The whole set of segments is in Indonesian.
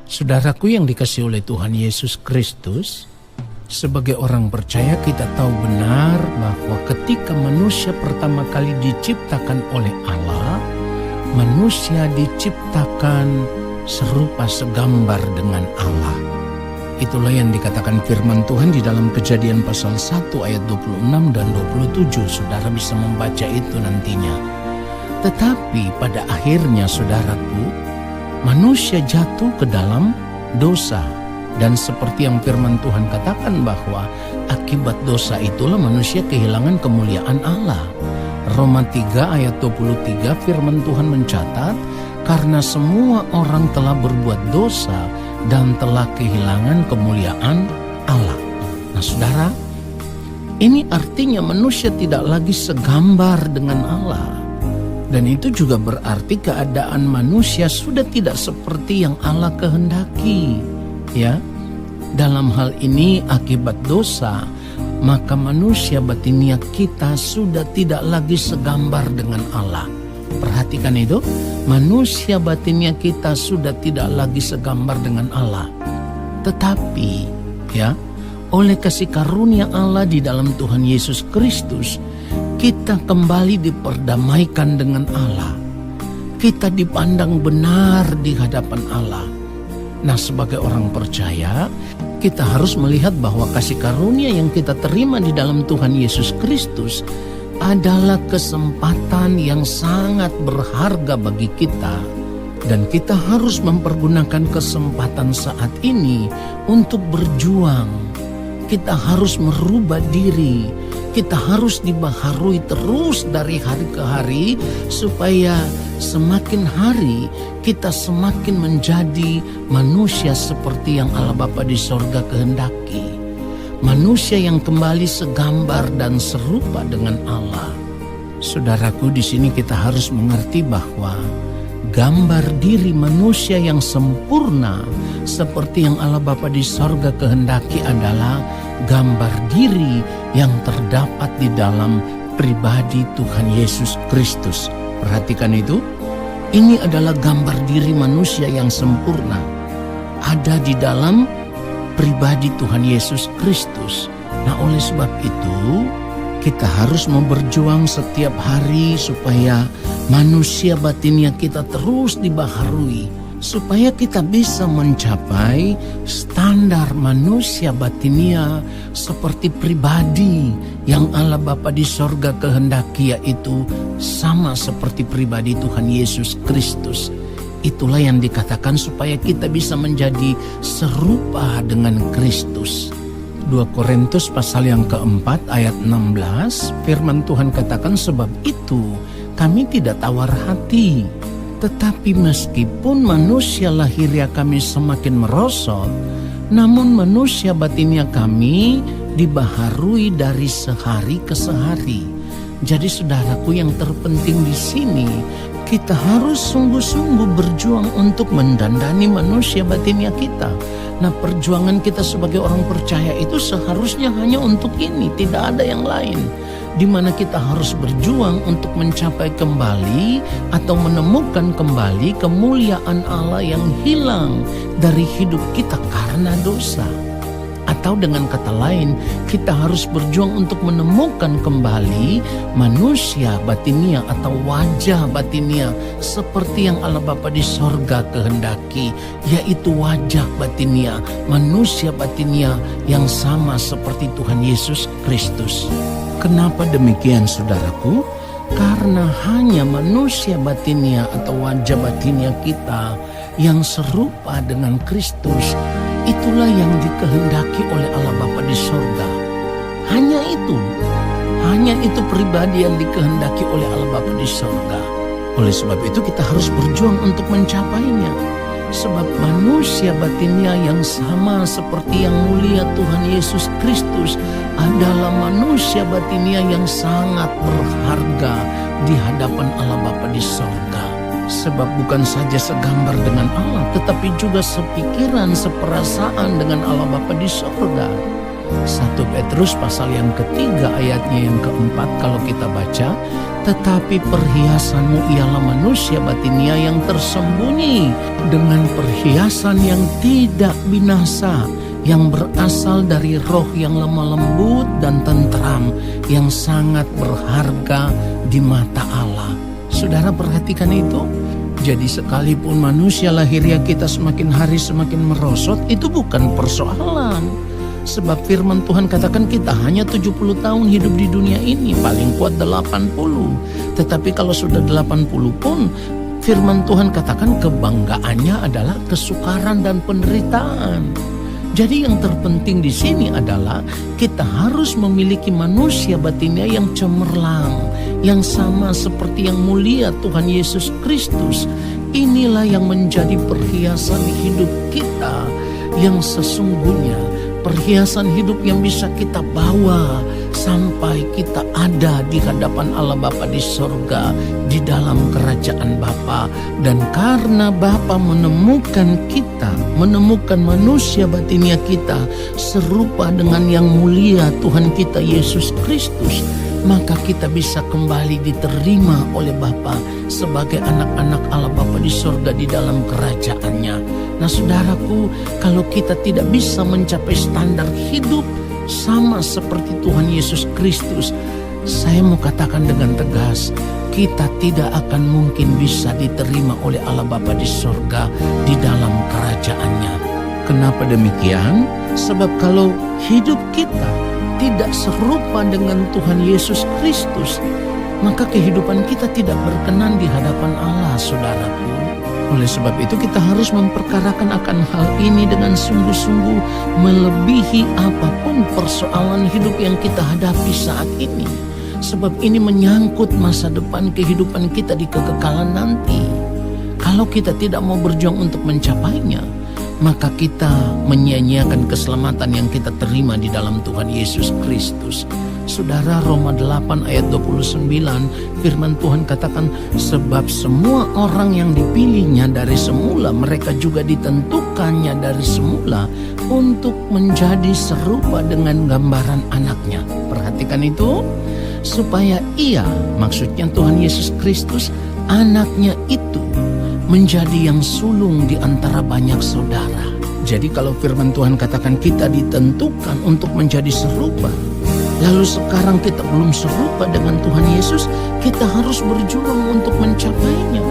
Saudaraku yang dikasihi oleh Tuhan Yesus Kristus, sebagai orang percaya kita tahu benar bahwa ketika manusia pertama kali diciptakan oleh Allah, manusia diciptakan serupa segambar dengan Allah. Itulah yang dikatakan firman Tuhan di dalam Kejadian pasal 1 ayat 26 dan 27. Saudara bisa membaca itu nantinya. Tetapi pada akhirnya saudaraku, manusia jatuh ke dalam dosa. Dan seperti yang firman Tuhan katakan bahwa akibat dosa itulah manusia kehilangan kemuliaan Allah. Roma 3 ayat 23 firman Tuhan mencatat, karena semua orang telah berbuat dosa dan telah kehilangan kemuliaan Allah. Nah saudara, ini artinya manusia tidak lagi segambar dengan Allah. Dan itu juga berarti keadaan manusia sudah tidak seperti yang Allah kehendaki. Ya, dalam hal ini akibat dosa, maka manusia batiniah kita sudah tidak lagi segambar dengan Allah. Perhatikan itu, manusia batiniah kita sudah tidak lagi segambar dengan Allah. Tetapi, ya, oleh kasih karunia Allah di dalam Tuhan Yesus Kristus, kita kembali diperdamaikan dengan Allah. Kita dipandang benar di hadapan Allah. Nah, sebagai orang percaya, kita harus melihat bahwa kasih karunia yang kita terima di dalam Tuhan Yesus Kristus adalah kesempatan yang sangat berharga bagi kita. Dan kita harus mempergunakan kesempatan saat ini untuk berjuang. Kita harus merubah diri. Kita harus dibaharui terus dari hari ke hari supaya semakin hari kita semakin menjadi manusia seperti yang Allah Bapa di sorga kehendaki. Manusia yang kembali segambar dan serupa dengan Allah. Saudaraku, di sini kita harus mengerti bahwa gambar diri manusia yang sempurna seperti yang Allah Bapa di sorga kehendaki adalah gambar diri yang terdapat di dalam pribadi Tuhan Yesus Kristus. Perhatikan itu, ini adalah gambar diri manusia yang sempurna. Ada di dalam pribadi Tuhan Yesus Kristus. Nah, oleh sebab itu, kita harus berjuang setiap hari supaya manusia batinnya kita terus dibaharui, supaya kita bisa mencapai standar manusia batinia seperti pribadi yang Allah Bapa di sorga kehendaki, yaitu sama seperti pribadi Tuhan Yesus Kristus. Itulah yang dikatakan supaya kita bisa menjadi serupa dengan Kristus. 2 Korintus pasal yang keempat ayat 16, firman Tuhan katakan, sebab itu kami tidak tawar hati. Tetapi meskipun manusia lahiriah kami semakin merosot, namun manusia batinnya kami dibaharui dari sehari ke sehari. Jadi saudaraku, yang terpenting di sini, kita harus sungguh-sungguh berjuang untuk mendandani manusia batinnya kita. Nah, perjuangan kita sebagai orang percaya itu seharusnya hanya untuk ini, tidak ada yang lain. Di mana kita harus berjuang untuk mencapai kembali atau menemukan kembali kemuliaan Allah yang hilang dari hidup kita karena dosa. Atau dengan kata lain, kita harus berjuang untuk menemukan kembali manusia batinia atau wajah batinia seperti yang Allah Bapa di sorga kehendaki, yaitu wajah batinia, manusia batinia yang sama seperti Tuhan Yesus Kristus. Kenapa demikian saudaraku? Karena hanya manusia batinia atau wajah batinia kita yang serupa dengan Kristus, itulah yang dikehendaki oleh Allah Bapa di sorga. Hanya itu pribadi yang dikehendaki oleh Allah Bapa di sorga. Oleh sebab itu kita harus berjuang untuk mencapainya. Sebab manusia batinnya yang sama seperti yang mulia Tuhan Yesus Kristus adalah manusia batinnya yang sangat berharga di hadapan Allah Bapa di sorga. Sebab bukan saja segambar dengan Allah, tetapi juga sepikiran, seperasaan dengan Allah Bapa di sorga. 1 Petrus pasal yang ketiga ayatnya yang keempat kalau kita baca, tetapi perhiasanmu ialah manusia batinia yang tersembunyi dengan perhiasan yang tidak binasa, yang berasal dari roh yang lemah lembut dan tentram, yang sangat berharga di mata Allah. Saudara perhatikan itu. Jadi sekalipun manusia lahiriah kita semakin hari semakin merosot, itu bukan persoalan. Sebab firman Tuhan katakan kita hanya 70 tahun hidup di dunia ini, paling kuat 80. Tetapi kalau sudah 80 pun, firman Tuhan katakan kebanggaannya adalah kesukaran dan penderitaan. Jadi yang terpenting di sini adalah kita harus memiliki manusia batinnya yang cemerlang, yang sama seperti yang mulia Tuhan Yesus Kristus. Inilah yang menjadi perhiasan hidup kita yang sesungguhnya, perhiasan hidup yang bisa kita bawa sampai kita ada di hadapan Allah Bapa di sorga, di dalam kerajaan Bapa. Dan karena Bapa menemukan kita, menemukan manusia batinnya kita serupa dengan yang mulia Tuhan kita Yesus Kristus, maka kita bisa kembali diterima oleh Bapa sebagai anak-anak Allah Bapa di sorga di dalam kerajaannya. Nah saudaraku, kalau kita tidak bisa mencapai standar hidup sama seperti Tuhan Yesus Kristus, saya mau katakan dengan tegas, kita tidak akan mungkin bisa diterima oleh Allah Bapa di sorga di dalam kerajaannya. Kenapa demikian? Sebab kalau hidup kita tidak serupa dengan Tuhan Yesus Kristus, maka kehidupan kita tidak berkenan di hadapan Allah, saudaraku. Oleh sebab itu kita harus memperkarakan akan hal ini dengan sungguh-sungguh, melebihi apapun persoalan hidup yang kita hadapi saat ini. Sebab ini menyangkut masa depan kehidupan kita di kekekalan nanti. Kalau kita tidak mau berjuang untuk mencapainya, maka kita menyia-nyiakan keselamatan yang kita terima di dalam Tuhan Yesus Kristus. Saudara, Roma 8 ayat 29 firman Tuhan katakan, sebab semua orang yang dipilihnya dari semula, mereka juga ditentukannya dari semula untuk menjadi serupa dengan gambaran anaknya. Perhatikan itu, supaya ia, maksudnya Tuhan Yesus Kristus, anaknya itu menjadi yang sulung di antara banyak saudara. Jadi kalau firman Tuhan katakan kita ditentukan untuk menjadi serupa, lalu sekarang kita belum serupa dengan Tuhan Yesus, kita harus berjuang untuk mencapainya.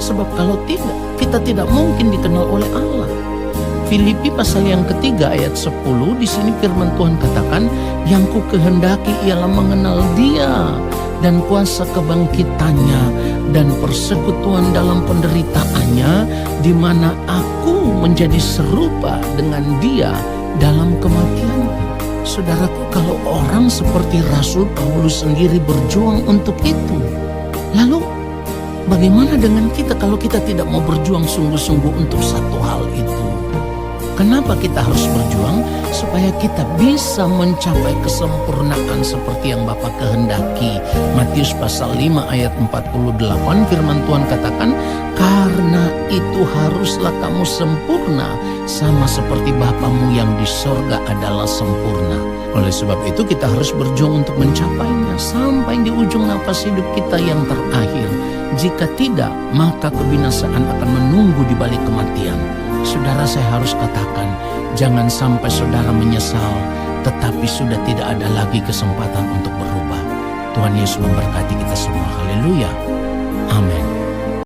Sebab kalau tidak, kita tidak mungkin dikenal oleh Allah. Filipi pasal yang ketiga ayat 10, di sini firman Tuhan katakan, yang ku kehendaki ialah mengenal Dia dan kuasa kebangkitannya dan persekutuan dalam penderitaannya, di mana aku menjadi serupa dengan Dia dalam kematiannya. Saudaraku, kalau orang seperti Rasul Paulus sendiri berjuang untuk itu, lalu bagaimana dengan kita kalau kita tidak mau berjuang sungguh-sungguh untuk satu hal itu? Kenapa kita harus berjuang? Supaya kita bisa mencapai kesempurnaan seperti yang Bapa kehendaki. Matius pasal 5 ayat 48 firman Tuhan katakan, karena itu haruslah kamu sempurna sama seperti Bapamu yang di sorga adalah sempurna. Oleh sebab itu kita harus berjuang untuk mencapainya sampai di ujung nafas hidup kita yang terakhir. Jika tidak, maka kebinasaan akan menunggu di balik kematian. Saudara, saya harus katakan, jangan sampai saudara menyesal, tetapi sudah tidak ada lagi kesempatan untuk berubah. Tuhan Yesus memberkati kita semua. Haleluya. Amin.